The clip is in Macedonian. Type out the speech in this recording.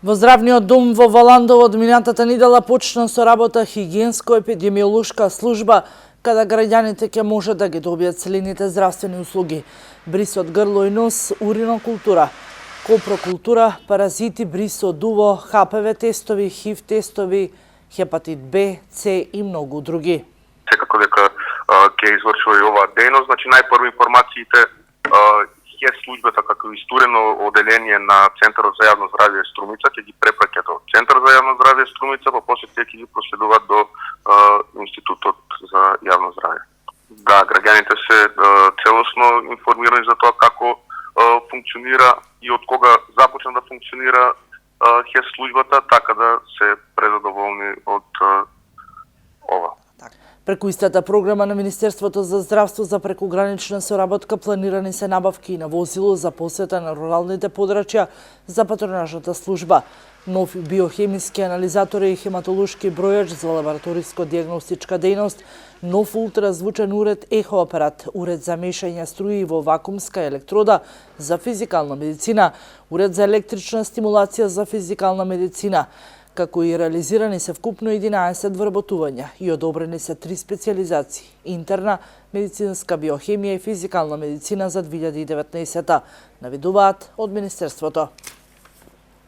Во здравниот дом во Валандово од минатата недела почна со работа хигиенско-епидемиолошка служба, каде граѓаните ќе може да ги добијат следните здравствени услуги: бриз од грло и нос, уринокултура, копрокултура, паразити, бриз од уво, ХПВ тестови, ХИВ тестови, хепатит Б, С и многу други. Секако дека ќе извршува и оваа дејност, значи најпрво информациите ХЕС службата како истурено оделение на Центарот за јавно здравје Струмица ќе ги препраќа до Центар за јавно здравје Струмица, па после ќе ги проследуваат до Институтот за јавно здравје. Да, граѓаните се целосно информирани за тоа како функционира и од кога започна да функционира ХЕС службата, така да се презадоволни од ова. Преку истата програма на Министерството за здравство за прекугранична соработка планирани се набавки на возило за посета на руралните подрачја за патронажната служба, нов биохемиски анализатори и хематолошки бројач за лабораториско дијагностичка дејност, нов ултразвучен уред ехоапарат, уред за мешање струи во вакуумска електрода за физикална медицина, уред за електрична стимулација за физикална медицина, како и реализирани се вкупно 11 вработувања и одобрени се 3 специјализации: интерна, медицинска биохемија и физикална медицина за 2019, наведуваат од Министерството.